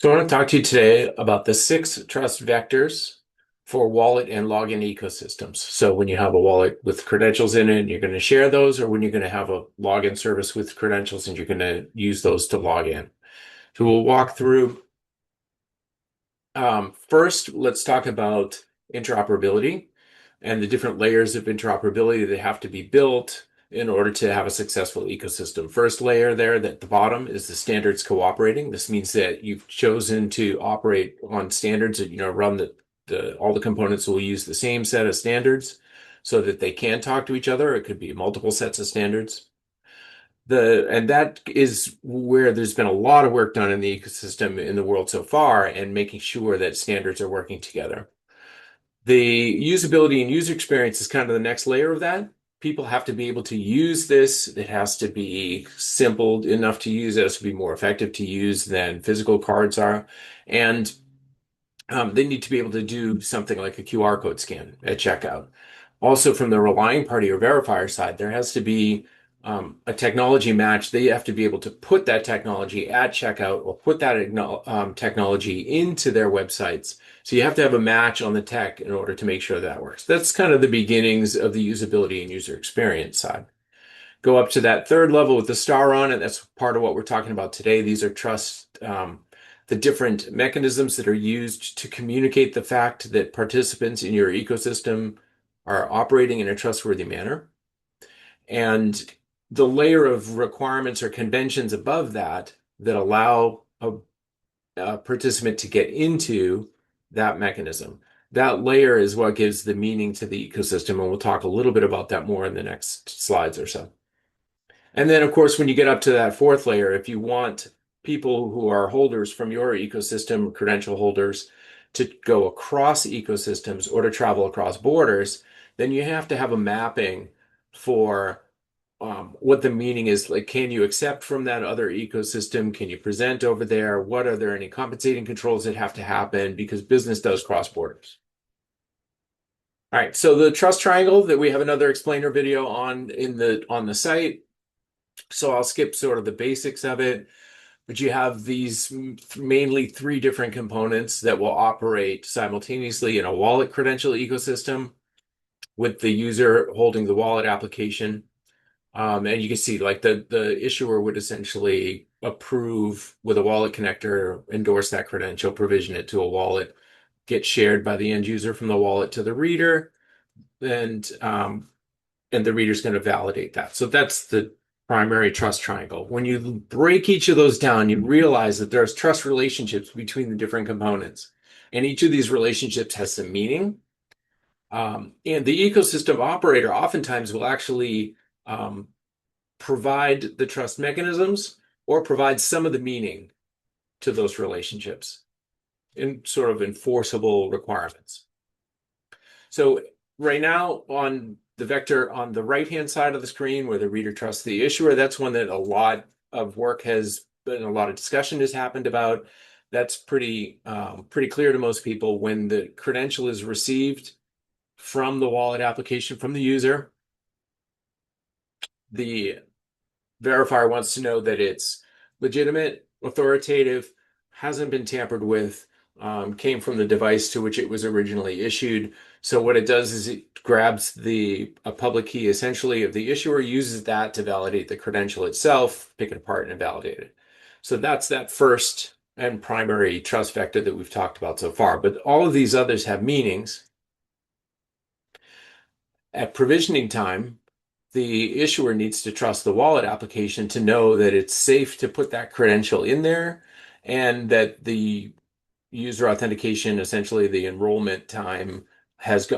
So I want to talk to you today about the 6 trust vectors for wallet and login ecosystems. So when you have a wallet with credentials in it, you're going to share those, or when you're going to have a login service with credentials and you're going to use those to log in. So we'll walk through. First, let's talk about interoperability and the different layers of interoperability that have to be built in order to have a successful ecosystem. First layer there at the bottom is the standards cooperating. This means that you've chosen to operate on standards that, run all the components will use the same set of standards so that they can talk to each other. It could be multiple sets of standards. And that is where there's been a lot of work done in the ecosystem in the world so far and making sure that standards are working together. The usability and user experience is kind of the next layer of that. People have to be able to use this. It has to be simple enough to use. It has to be more effective to use than physical cards are. And they need to be able to do something like a QR code scan at checkout. Also, from the relying party or verifier side, there has to be a technology match. They have to be able to put that technology at checkout or put that technology into their websites. So you have to have a match on the tech in order to make sure that works. That's kind of the beginnings of the usability and user experience side. Go up to that third level with the star on it. That's part of what we're talking about today. These are the different mechanisms that are used to communicate the fact that participants in your ecosystem are operating in a trustworthy manner. And the layer of requirements or conventions above that allow a participant to get into that mechanism. That layer is what gives the meaning to the ecosystem, and we'll talk a little bit about that more in the next slides or so. And then, of course, when you get up to that fourth layer, if you want people who are holders from your ecosystem, credential holders, to go across ecosystems or to travel across borders, then you have to have a mapping for what the meaning is. Like, can you accept from that other ecosystem? Can you present over there? What are there any compensating controls that have to happen? Because business does cross borders. All right, so the trust triangle that we have another explainer video on on the site. So I'll skip sort of the basics of it, but you have these mainly 3 different components that will operate simultaneously in a wallet credential ecosystem with the user holding the wallet application. And you can see like the issuer would essentially approve with a wallet connector, endorse that credential, provision it to a wallet, get shared by the end user from the wallet to the reader, and the reader's going to validate that. So that's the primary trust triangle. When you break each of those down, you realize that there's trust relationships between the different components. And each of these relationships has some meaning. And the ecosystem operator oftentimes will actually provide the trust mechanisms or provide some of the meaning to those relationships in sort of enforceable requirements. So right now on the vector on the right-hand side of the screen where the reader trusts the issuer, that's one that a lot of work has been, a lot of discussion has happened about. That's pretty clear to most people. When the credential is received from the wallet application from the user, the verifier wants to know that it's legitimate, authoritative, hasn't been tampered with, came from the device to which it was originally issued. So what it does is it grabs a public key essentially of the issuer, uses that to validate the credential itself, pick it apart and validate it. So that's that first and primary trust vector that we've talked about so far. But all of these others have meanings. At provisioning time, the issuer needs to trust the wallet application to know that it's safe to put that credential in there and that the user authentication, essentially the enrollment time, has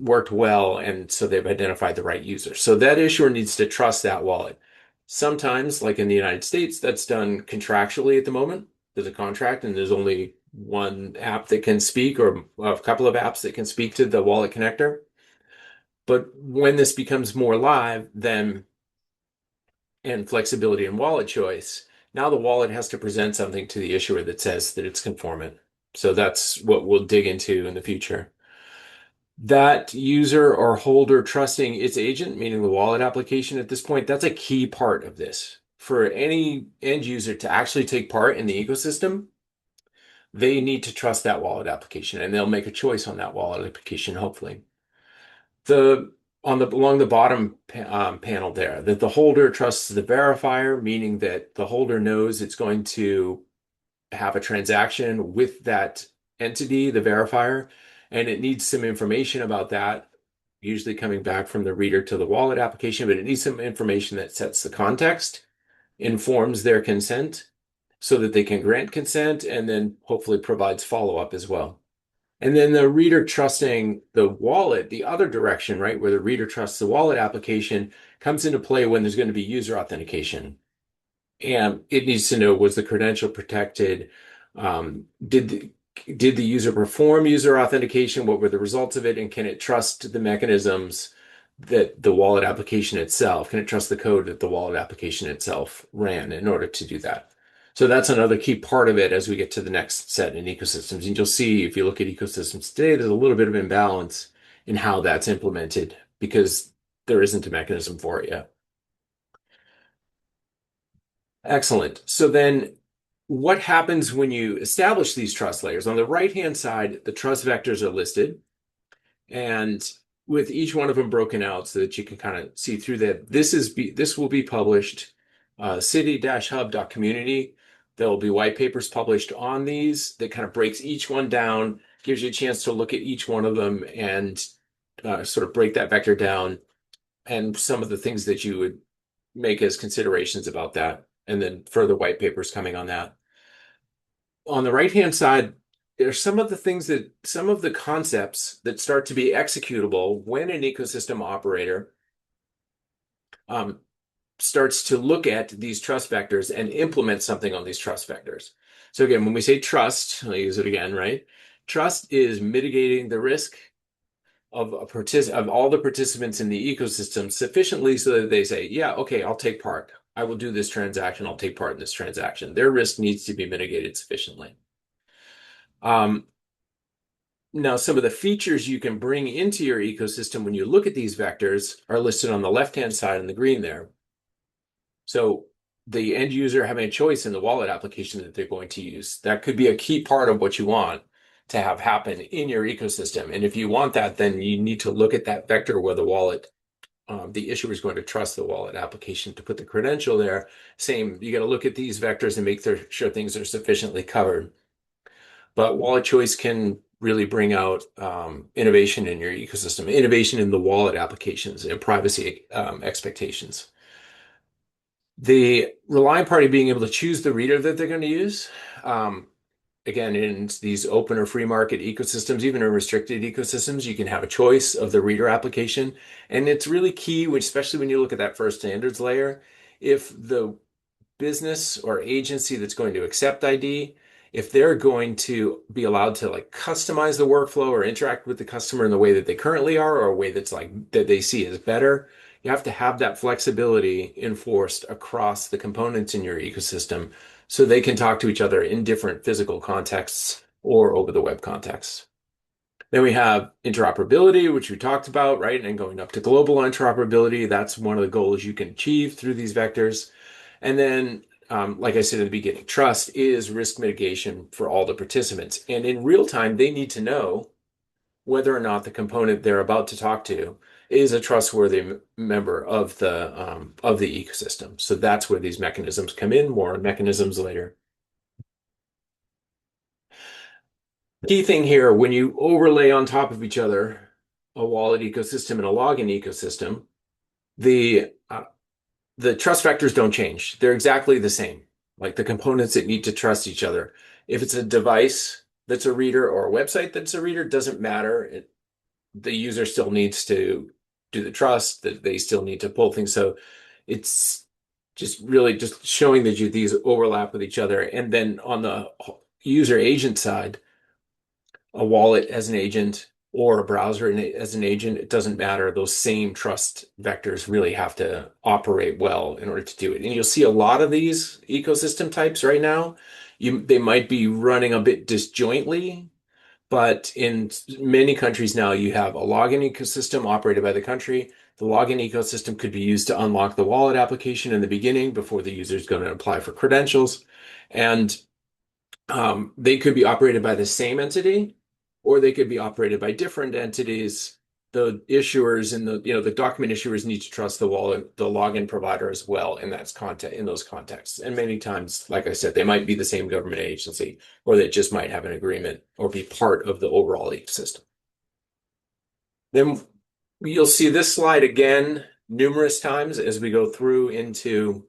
worked well, and so they've identified the right user. So that issuer needs to trust that wallet. Sometimes, like in the United States, that's done contractually at the moment. There's a contract and there's only one app that can speak, or a couple of apps that can speak to the wallet connector. But when this becomes more live, then and flexibility in wallet choice, now the wallet has to present something to the issuer that says that it's conformant. So that's what we'll dig into in the future. That user or holder trusting its agent, meaning the wallet application at this point, that's a key part of this. For any end user to actually take part in the ecosystem, they need to trust that wallet application and they'll make a choice on that wallet application, hopefully. The along the bottom panel there, that the holder trusts the verifier, meaning that the holder knows it's going to have a transaction with that entity, the verifier, and it needs some information about that, usually coming back from the reader to the wallet application, but it needs some information that sets the context, informs their consent so that they can grant consent, and then hopefully provides follow-up as well. And then the reader trusting the wallet, the other direction, right, where the reader trusts the wallet application, comes into play when there's going to be user authentication. And it needs to know, was the credential protected? Did the user perform user authentication? What were the results of it? And can it trust the mechanisms that the wallet application itself, can it trust the code that the wallet application itself ran in order to do that? So that's another key part of it as we get to the next set in ecosystems. And you'll see if you look at ecosystems today, there's a little bit of imbalance in how that's implemented because there isn't a mechanism for it yet. Excellent. So then what happens when you establish these trust layers? On the right-hand side, the trust vectors are listed, and with each one of them broken out so that you can kind of see through that. This will be published city-hub.community. There will be white papers published on these that kind of breaks each one down, gives you a chance to look at each one of them and sort of break that vector down and some of the things that you would make as considerations about that, and then further white papers coming on that. On the right-hand side, there's some of the concepts that start to be executable when an ecosystem operator starts to look at these trust vectors and implement something on these trust vectors. So again, when we say trust, I'll use it again, right? Trust is mitigating the risk of all the participants in the ecosystem sufficiently so that they say, yeah, okay, I'll take part. I will do this transaction. I'll take part in this transaction. Their risk needs to be mitigated sufficiently. Now, some of the features you can bring into your ecosystem when you look at these vectors are listed on the left-hand side in the green there. So the end user having a choice in the wallet application that they're going to use. That could be a key part of what you want to have happen in your ecosystem. And if you want that, then you need to look at that vector where the wallet, the issuer is going to trust the wallet application to put the credential there. Same, you got to look at these vectors and make sure things are sufficiently covered. But wallet choice can really bring out innovation in your ecosystem, innovation in the wallet applications and privacy expectations. The relying party being able to choose the reader that they're going to use. Again, in these open or free market ecosystems, even in restricted ecosystems, you can have a choice of the reader application. And it's really key, especially when you look at that first standards layer, if the business or agency that's going to accept ID, if they're going to be allowed to like customize the workflow or interact with the customer in the way that they currently are, or a way that's like that they see as better, you have to have that flexibility enforced across the components in your ecosystem so they can talk to each other in different physical contexts or over the web contexts. Then we have interoperability, which we talked about, right? And going up to global interoperability, that's one of the goals you can achieve through these vectors. And then, like I said at the beginning, trust is risk mitigation for all the participants. And in real time, they need to know whether or not the component they're about to talk to is a trustworthy member of the ecosystem. So that's where these mechanisms come in. More mechanisms later. Key thing here, when you overlay on top of each other a wallet ecosystem and a login ecosystem, the trust vectors don't change. They're exactly the same, like the components that need to trust each other. If it's a device that's a reader or a website that's a reader, doesn't matter. The user still needs to do the trust, that they still need to pull things. So it's just really just showing that these overlap with each other. And then on the user agent side, a wallet as an agent or a browser as an agent, it doesn't matter. Those same trust vectors really have to operate well in order to do it. And you'll see a lot of these ecosystem types right now. They might be running a bit disjointly, but in many countries now, you have a login ecosystem operated by the country. The login ecosystem could be used to unlock the wallet application in the beginning before the user is going to apply for credentials. And They could be operated by the same entity, or they could be operated by different entities. The issuers and the document issuers need to trust the wallet, the login provider as well in that context, in those contexts. And many times, like I said, they might be the same government agency, or they just might have an agreement or be part of the overall ecosystem. Then you'll see this slide again numerous times as we go through into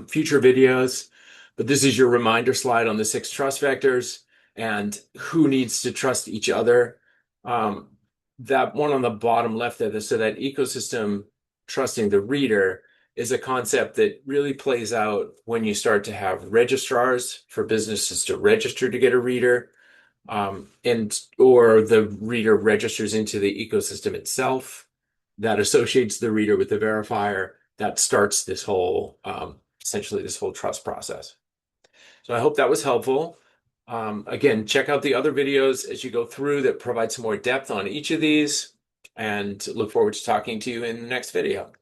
future videos. But this is your reminder slide on the 6 trust vectors and who needs to trust each other. That one on the bottom left there, so that ecosystem trusting the reader is a concept that really plays out when you start to have registrars for businesses to register to get a reader, or the reader registers into the ecosystem itself that associates the reader with the verifier that starts this whole essentially this whole trust process. So I hope that was helpful. Again, check out the other videos as you go through that provide some more depth on each of these, and look forward to talking to you in the next video.